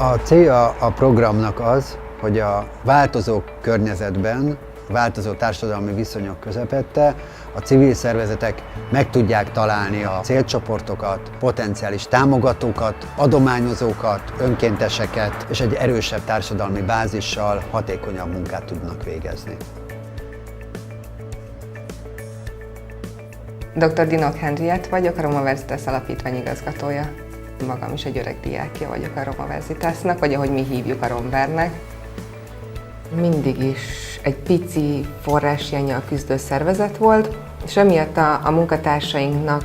A célja a programnak az, hogy a változó környezetben, változó társadalmi viszonyok közepette a civil szervezetek meg tudják találni a célcsoportokat, potenciális támogatókat, adományozókat, önkénteseket, és egy erősebb társadalmi bázissal hatékonyabb munkát tudnak végezni. Dr. Dinok Henriett vagyok, a Roma Veritas Alapítvány igazgatója. Magam is egy öreg diákja vagyok a Roma Veritasnak, vagy ahogy mi hívjuk a Romvernek. Mindig is egy pici forráshiánnyal küzdő szervezet volt, és emiatt a munkatársainknak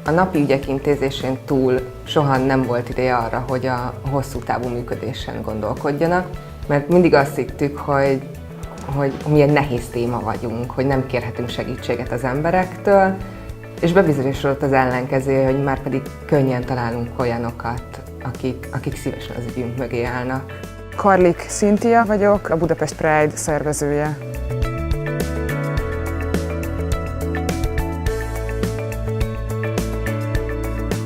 a napi ügyek intézésén túl soha nem volt ideje arra, hogy a hosszú távú működésen gondolkodjanak, mert mindig azt hittük, hogy mi egy nehéz téma vagyunk, hogy nem kérhetünk segítséget az emberektől, és bebizonyosodott az ellenkező, hogy már pedig könnyen találunk olyanokat, akik szívesen az ügyünk mögé állnak. Karlik Szintia vagyok, a Budapest Pride szervezője.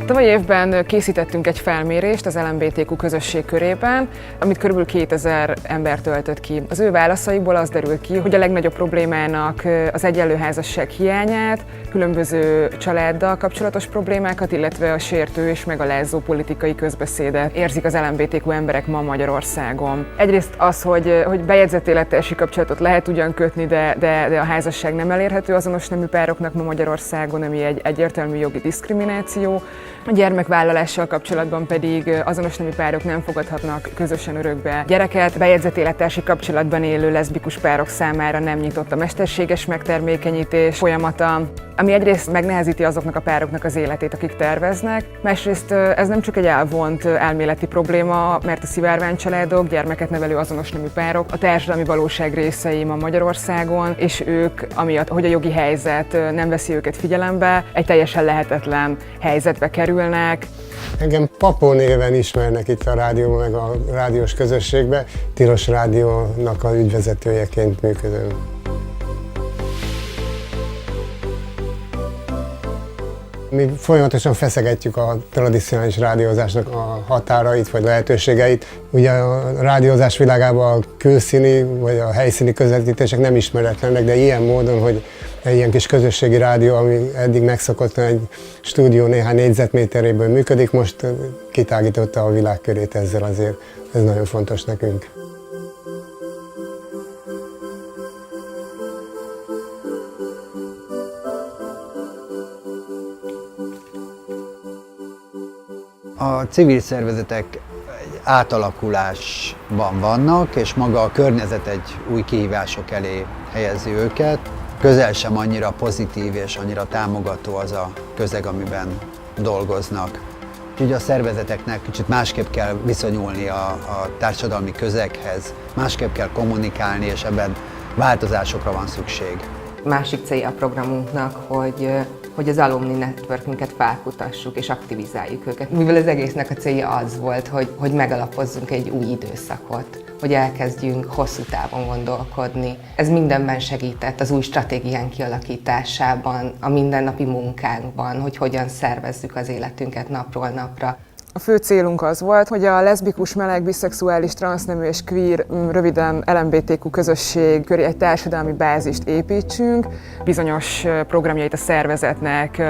Tavaly évben készítettünk egy felmérést az LMBTQ közösség körében, amit kb. 2000 ember töltött ki. Az ő válaszaikból az derül ki, hogy a legnagyobb problémának az egyenlő házasság hiányát, különböző családdal kapcsolatos problémákat, illetve a sértő és megalázó politikai közbeszédet érzik az LMBTQ emberek ma Magyarországon. Egyrészt az, hogy bejegyzett élettársi kapcsolatot lehet ugyan kötni, de a házasság nem elérhető azonos nemű pároknak ma Magyarországon, ami egy egyértelmű jogi diszkrimináció. A gyermekvállalással kapcsolatban pedig azonos nemű párok nem fogadhatnak közösen örökbe gyereket. Bejegyzett élettársi kapcsolatban élő leszbikus párok számára nem nyitott a mesterséges megtermékenyítés folyamata, ami egyrészt megnehezíti azoknak a pároknak az életét, akik terveznek, másrészt ez nem csak egy elvont elméleti probléma, mert a szivárványcsaládok, gyermeket nevelő azonos nemű párok a társadalmi valóság részei ma Magyarországon, és ők, amiatt, hogy a jogi helyzet nem veszi őket figyelembe, egy teljesen lehetetlen helyzetbe kerülnek. Engem Papó néven ismernek itt a rádióban, meg a rádiós közösségben. Tilos Rádiónak a ügyvezetőjeként működöm. Mi folyamatosan feszegetjük a tradicionális rádiózásnak a határait vagy lehetőségeit. Ugye a rádiózás világában a külszíni vagy a helyszíni közvetítések nem ismeretlenek, de ilyen módon, hogy egy ilyen kis közösségi rádió, ami eddig megszokottan egy stúdió néhány négyzetméteréből működik, most kitágította a világkörét ezzel, azért ez nagyon fontos nekünk. A civil szervezetek egy átalakulásban vannak, és maga a környezet egy új kihívások elé helyezi őket. Közel sem annyira pozitív és annyira támogató az a közeg, amiben dolgoznak. Úgyhogy a szervezeteknek kicsit másképp kell viszonyulni a társadalmi közeghez, másképp kell kommunikálni, és ebben változásokra van szükség. Másik célja a programunknak, hogy az alumni networkünket felkutassuk és aktivizáljuk őket. Mivel az egésznek a célja az volt, hogy megalapozzunk egy új időszakot, hogy elkezdjünk hosszú távon gondolkodni. Ez mindenben segített az új stratégián kialakításában, a mindennapi munkánkban, hogy hogyan szervezzük az életünket napról napra. A fő célunk az volt, hogy a leszbikus, meleg, biszexuális, transznemű és queer, röviden LMBTQ közösség köré egy társadalmi bázist építsünk, bizonyos programjait a szervezetnek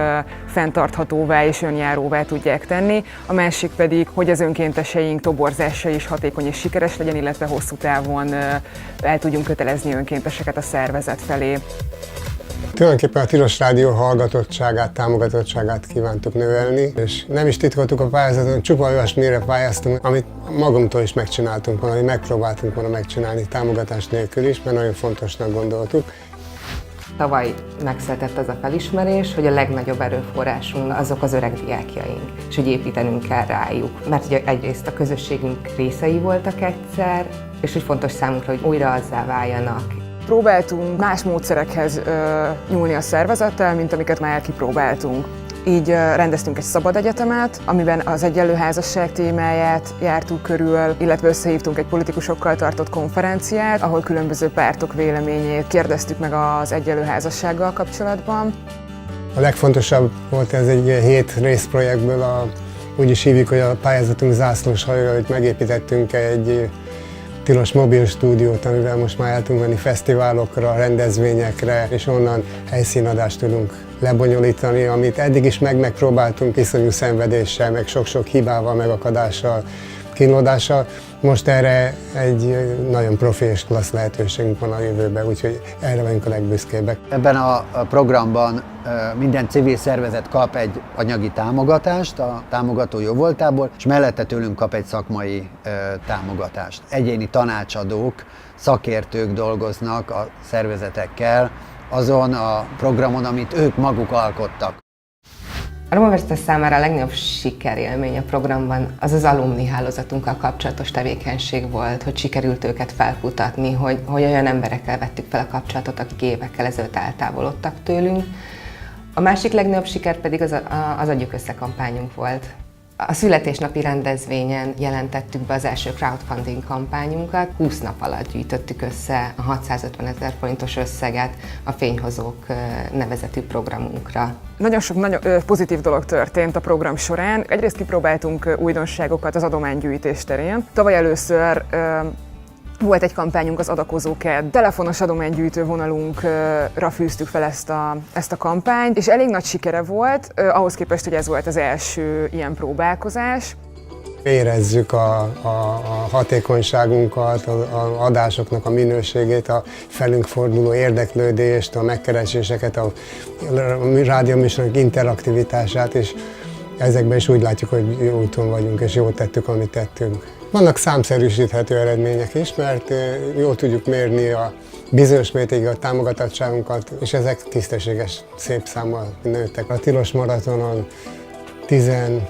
fenntarthatóvá és önjáróvá tudják tenni, a másik pedig, hogy az önkénteseink toborzása is hatékony és sikeres legyen, illetve hosszú távon el tudjunk kötelezni önkénteseket a szervezet felé. Tulajdonképpen a Tilos Rádió hallgatottságát, támogatottságát kívántuk növelni, és nem is titkoltuk a pályázaton, csupa olyasmire pályáztunk, amit magunktól is megcsináltunk volna, megpróbáltunk volna megcsinálni támogatás nélkül is, mert nagyon fontosnak gondoltuk. Tavaly megszületett az a felismerés, hogy a legnagyobb erőforrásunk azok az öreg diákjaink, és hogy építenünk kell rájuk. Mert ugye egyrészt a közösségünk részei voltak egyszer, és hogy fontos számunkra, hogy újra azzá váljanak. Próbáltunk más módszerekhez nyúlni a szervezettel, mint amiket már kipróbáltunk. Így rendeztünk egy szabad egyetemet, amiben az egyenlő házasság témáját jártuk körül, illetve összehívtunk egy politikusokkal tartott konferenciát, ahol különböző pártok véleményét kérdeztük meg az egyenlő házassággal kapcsolatban. A legfontosabb volt ez egy 7 részprojektből a Úgy is hívjuk, hogy a pályázatunk zászlós hajója, hogy megépítettünk egy tilos mobil stúdiót, amivel most már el tudunk menni fesztiválokra, rendezvényekre, és onnan helyszínadást tudunk lebonyolítani, amit eddig is megpróbáltunk iszonyú szenvedéssel, meg sok-sok hibával, megakadással, kínlódással. Most erre egy nagyon profi és klassz lehetőségünk van a jövőben, úgyhogy erre vagyunk a legbüszkébbek. Ebben a programban minden civil szervezet kap egy anyagi támogatást a támogató jóvoltából, és mellette tőlünk kap egy szakmai támogatást. Egyéni tanácsadók, szakértők dolgoznak a szervezetekkel azon a programon, amit ők maguk alkottak. A Roma Veritas számára a legnagyobb sikerélmény a programban az az alumni hálózatunkkal kapcsolatos tevékenység volt, hogy sikerült őket felkutatni, hogy olyan emberekkel vettük fel a kapcsolatot, akik évekkel ezelőtt eltávolodtak tőlünk. A másik legnagyobb siker pedig az Adjuk Össze kampányunk volt. A születésnapi rendezvényen jelentettük be az első crowdfunding kampányunkat. 20 nap alatt gyűjtöttük össze a 650 000 forintos összeget a Fényhozók nevezetű programunkra. Nagyon sok nagyon pozitív dolog történt a program során. Egyrészt kipróbáltunk újdonságokat az adománygyűjtés terén. Tavaly először volt egy kampányunk az adakozókért. Telefonos adománygyűjtő vonalunkra fűztük fel ezt a kampányt, és elég nagy sikere volt, ahhoz képest, hogy ez volt az első ilyen próbálkozás. Érezzük a hatékonyságunkat, az adásoknak a minőségét, a felünk forduló érdeklődést, a megkereséseket, a rádióműsorok interaktivitását, és ezekben is úgy látjuk, hogy jó úton vagyunk, és jól tettük, amit tettünk. Vannak számszerűsíthető eredmények is, mert jól tudjuk mérni a bizonyos mértékig a támogatottságunkat, és ezek tisztességes, szép számmal nőttek. A tilos maratonon 12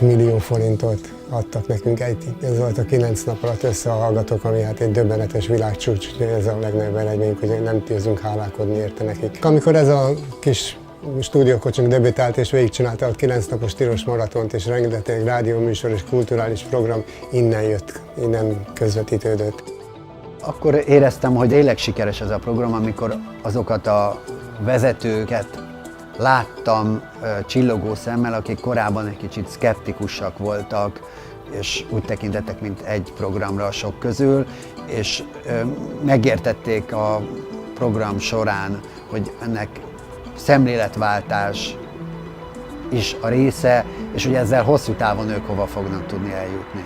millió forintot adtak nekünk, ez volt a 9 nap alatt össze a hallgatók, ami hát egy döbbenetes világcsúcs, úgyhogy ez a legnagyobb eredményünk, hogy nem tudunk hálálkodni érte nekik. Amikor ez a kis stúdiókocsink debütált és végigcsinálta a 9 napos tilos maratont, és rengeteg rádióműsor és kulturális program innen jött, innen közvetítődött. Akkor éreztem, hogy tényleg sikeres ez a program, amikor azokat a vezetőket láttam csillogó szemmel, akik korábban egy kicsit szkeptikusak voltak, és úgy tekintettek, mint egy programra a sok közül, és megértették a program során, hogy ennek szemléletváltás is a része, és hogy ezzel hosszú távon ők hova fognak tudni eljutni.